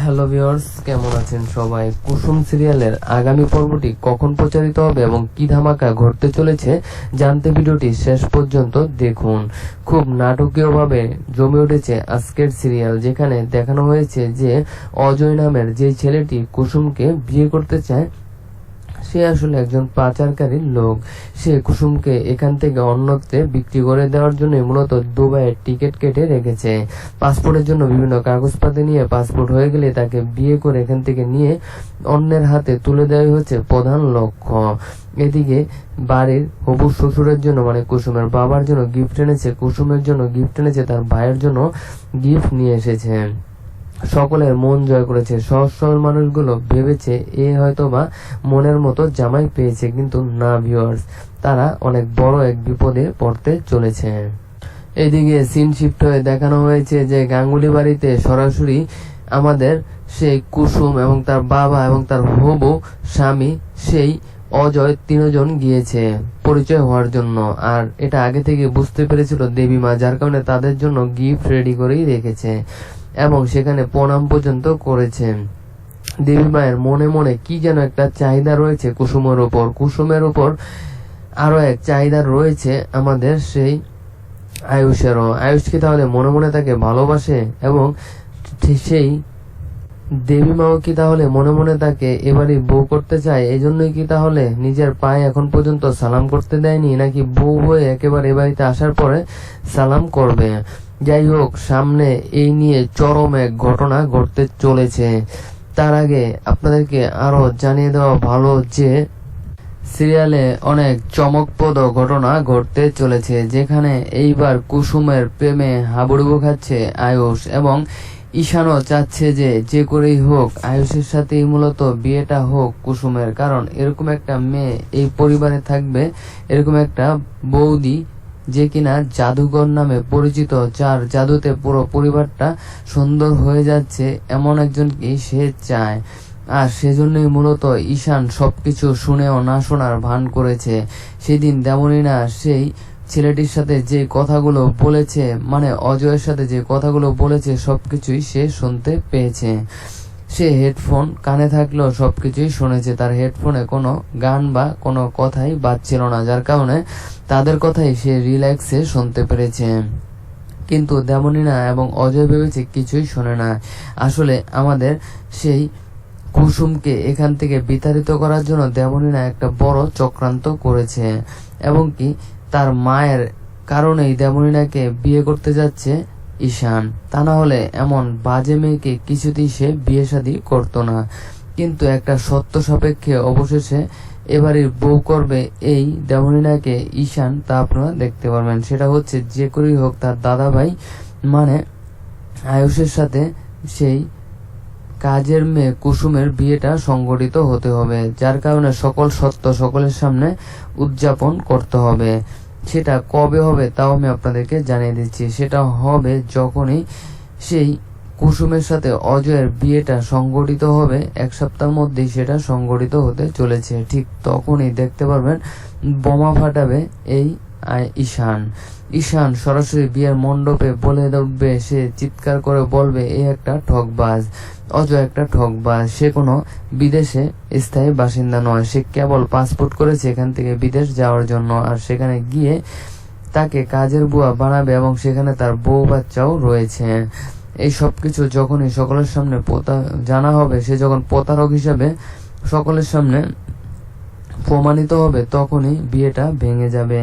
Hello viewers, কেমন আছেন সবাই? কুসুম সিরিয়ালের আগামী পর্বটি কখন প্রচারিত হবে এবং কি ধামাকা ঘটতে চলেছে জানতে ভিডিওটি শেষ পর্যন্ত দেখুন। খুব নাটকীয়ভাবে জমে উঠেছে আজকের সিরিয়াল, যেখানে দেখানো হয়েছে যে অজয় নামের যে ছেলেটি কুসুমকে বিয়ে করতে চায় সে আসলে একজন পাচারকারী লোক। সে কুসুমকে এখান থেকে অন্যত্রে বিক্রি করে দেওয়ার জন্য মূলত দুবাইয়ের টিকিট কেটে রেখেছে। পাসপোর্টের জন্য বিভিন্ন কাগজপাতি নিয়ে পাসপোর্ট হয়ে গেলে তাকে বিয়ে করে এখান থেকে নিয়ে অন্যের হাতে তুলে দেওয়াই হচ্ছে প্রধান লক্ষ্য। এদিকে বাড়ির হবু শ্বশুরের জন্য মানে কুসুমের বাবার জন্য গিফট এনেছে, কুসুমের জন্য গিফট এনেছে, তার ভাইয়ের জন্য গিফট নিয়ে এসেছে। সকলের মন জয় করেছে। সহজ সরল মানুষগুলো ভেবেছে এ হয়তোবা মনের মতো জামাই পেয়েছে, কিন্তু না ভিউয়ার্স, তারা অনেক বড় এক বিপদে পড়তে চলেছে। এদিকে সিন শিফট হয়ে দেখানো হয়েছে যে গাঙ্গুলি বাড়িতে সরাসরি আমাদের সেই কুসুম এবং তার বাবা এবং তার হবু স্বামী সেই অজয় তিনজন গিয়েছে পরিচয় হওয়ার জন্য। আর এটা আগে থেকে বুঝতে পেরেছিল দেবী মা, যার কারণে তাদের জন্য গিফট রেডি করেই রেখেছে এবং সেখানে প্রণাম পর্যন্ত করেছে। দেবী মায়ের মনে মনে কি যেন একটা চাহিদা রয়েছে কুসুমের উপর আরো এক চাহিদা রয়েছে আমাদের সেই আয়ুষেরও। আয়ুষ কি তাহলে মনে মনে তাকে ভালোবাসে এবং সেই দেবী মাও কি তাহলে মনে মনে তাকে এবারই বউ করতে চায়? এই জন্যই কি তাহলে নিজের পায়ে এখন পর্যন্ত সালাম করতে দেয়নি, নাকি বউ হয়ে একেবারে এ বাড়িতে আসার পরে সালাম করবে? যাই হোক, সামনে এই নিয়ে চরম এক ঘটনা ঘটতে চলেছে। তার আগে আপনাদেরকে আরো জানিয়ে দেওয়া ভালো যে সিরিয়ালে অনেক চমকপ্রদ ঘটনা ঘটতে চলেছে, যেখানে এইবার কুসুমের প্রেমে হাবুডুবু খাচ্ছে আয়ুষ এবং ঈশানও চাচ্ছে যে যে করেই হোক আয়ুষের সাথেই মূলত বিয়েটা হোক কুসুমের, কারণ এরকম একটা মেয়ে এই পরিবারে থাকবে, এরকম একটা বৌদি যে কিনা জাদুঘর নামে পরিচিত, যার জাদুতে পুরো পরিবারটা সুন্দর হয়ে যাচ্ছে, এমন একজনকে সে চায়। আর সেজন্যই মূলত ঈশান সবকিছু শুনেও না শোনার ভান করেছে। সেদিন তেমনই না, সেই ছেলেটির সাথে যে কথাগুলো বলেছে, মানে অজয়ের সাথে যে কথাগুলো বলেছে, সবকিছুই সে শুনতে পেয়েছে। সে হেডফোন কানে থাকলেও সবকিছুই শুনেছে। তার হেডফোনে কোনো গান বা কোনো কথাই বাজছিল না, যার কারণে তাদের কথাই সে রিল্যাক্সে শুনতে পেরেছে। কিন্তু তেমনই না, এবং অজয় ভেবেছে কিছুই শোনে না। আসলে আমাদের সেই কুসুমকে এখান থেকে বিতাড়িত করার জন্য তেমনই না একটা বড় চক্রান্ত করেছে, এবং কি তার মায়ের কারণেই দেবনীনাকে বিয়ে করতে যাচ্ছে ঈশান। তা না হলে এমন বাজে মেয়েকে কিছুতেই সে বিয়ে শাদী করতো না। কিন্তু একটা সত্য সাপেক্ষে অবশেষে এবারের বউ করবে এই দেবনীনাকে ঈশান, তা আপনারা দেখতে পারবেন। সেটা হচ্ছে যে করেই হোক তার দাদা ভাই মানে আয়ুষের সাথে সেই কাজের মেয়ে কুসুমের বিয়েটা সংগঠিত হতে হবে, যার কারণে সকল সত্য সকলের সামনে উদযাপন করতে হবে। সেটা কবে হবে তাও আমি আপনাদেরকে জানিয়ে দিচ্ছি। সেটা হবে যখনই সেই কুসুমের সাথে অজয়ের বিয়েটা সংগঠিত হবে, এক সপ্তাহের মধ্যেই সেটা সংগঠিত হতে চলেছে। ঠিক তখনই দেখতে পারবেন বোমা ফাটাবে এই ঈশান সরাসরি বিয়ের মণ্ডপে বলে উঠবে, সে চিৎকার করে বলবে এ একটা ঠকবাজ, অজয় একটা ঠকবাজ। সে কোনো বিদেশে স্থায়ী বাসিন্দা নয়, সে কেবল পাসপোর্ট করেছে এখান থেকে বিদেশ যাওয়ার জন্য। আর সেখানে গিয়ে তাকে কাজের বুয়া বানাবে এবং সেখানে তার বউ বাচ্চাও রয়েছে। এই সবকিছু যখনই সকলের সামনে জানা হবে, সে যখন প্রতারক হিসাবে সকলের সামনে প্রমাণিত হবে, তখনই বিয়েটা ভেঙে যাবে।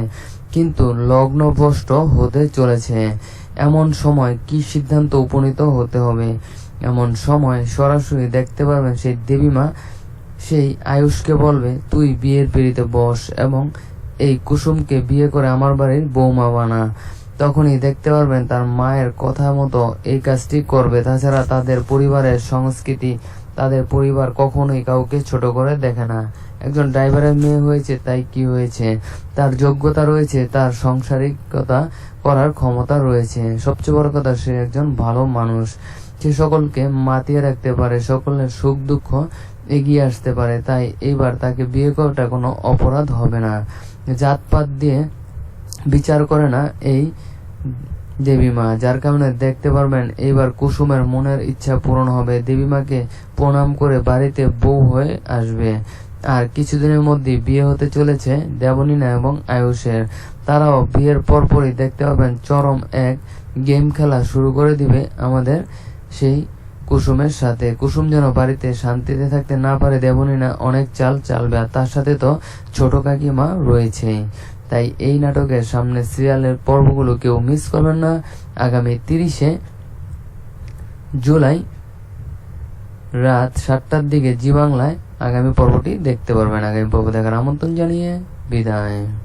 কিন্তু লগ্নভ্রষ্ট হতে চলেছে। এমন সময় কি সিদ্ধান্ত উপনীত হতে হবে? এমন সময় সরাসরি দেখতে পারবেন সেই দেবীমা সেই আয়ুষকে বলবে তুই বিয়ের পিঁড়িতে বস এবং এই কুসুমকে বিয়ে করে আমার বাড়ির বৌমা বানা। তখনই দেখতে পারবেন তার মায়ের কথা মতো এই কাজটি করবে। তাছাড়া তাদের পরিবারের সংস্কৃতি, তাদের পরিবার কখনোই কাউকে ছোট করে দেখে না। একজন ড্রাইভারের মেয়ে হয়েছে তাই কি হয়েছে, তার যোগ্যতা রয়েছে, তার সাংসারিকতা করার ক্ষমতা রয়েছে। সবচেয়ে বড় কথা, সে একজন ভালো মানুষ, সে সকলকে মাতিয়ে রাখতে পারে, সকলের সুখ দুঃখ এগিয়ে আসতে পারে। তাই এইবার তাকে বিয়ে করাটা কোনো অপরাধ হবে না। জাতপাত দিয়ে বিচার করে না এই দেবী মা, যার কারণে দেখতে পারবেন এইবার কুসুমের মনের ইচ্ছা পূরণ হবে। দেবী মাকে প্রণাম করে বাড়িতে বউ হয়ে আসবে। আর কিছুদিনের মধ্যেই বিয়ে হতে চলেছে দেবনীনা এবং আয়ুষের। তারাও বিয়ের পরপরই দেখতে পাবেন চরম এক গেম খেলা শুরু করে দিবে আমাদের সেই কুসুমের সাথে। কুসুম যেন বাড়িতে শান্তিতে থাকতে না পারে, দেবনীনা অনেক চাল চালবে, আর তার সাথে তো ছোট কাকিমা রয়েছেই। তাই এই নাটকের সামনে সিরিয়ালের পর্বগুলো কেউ মিস করবেন না। আগামী 30শে জুলাই রাত 7টার দিকে জি বাংলায় আগামী পর্বটি দেখতে পারবেন। আগামী পর্ব দেখার আমন্ত্রণ জানিয়ে বিদায়।